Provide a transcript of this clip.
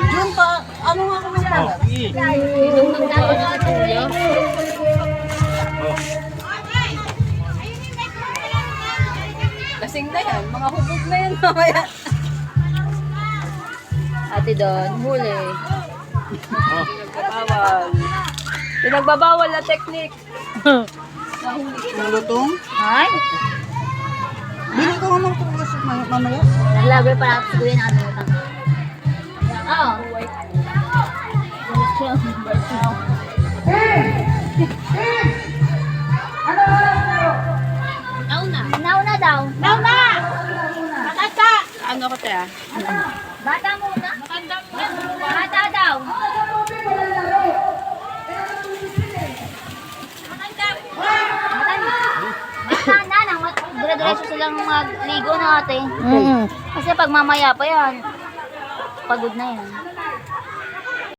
Jun pa, ano nga kung may talag? Pinunong tayo ng tuyo. Lasing na yan, mga hubog na yan mamaya. Ate Don, huli. Pinagbabawal. Pinagbabawal na technique. Lutong? Ay, Bili ko nga mga pagkasok mamaya. naglabi pa natin siguro yung ano. Oo. Nauna daw. Nauna! Matanda! Ano ko tayo? Bata muna. Bata daw. Matanda na. Dire-diretso silang magligo na ate. Kasi pag mamaya pa yan, pagod na yan.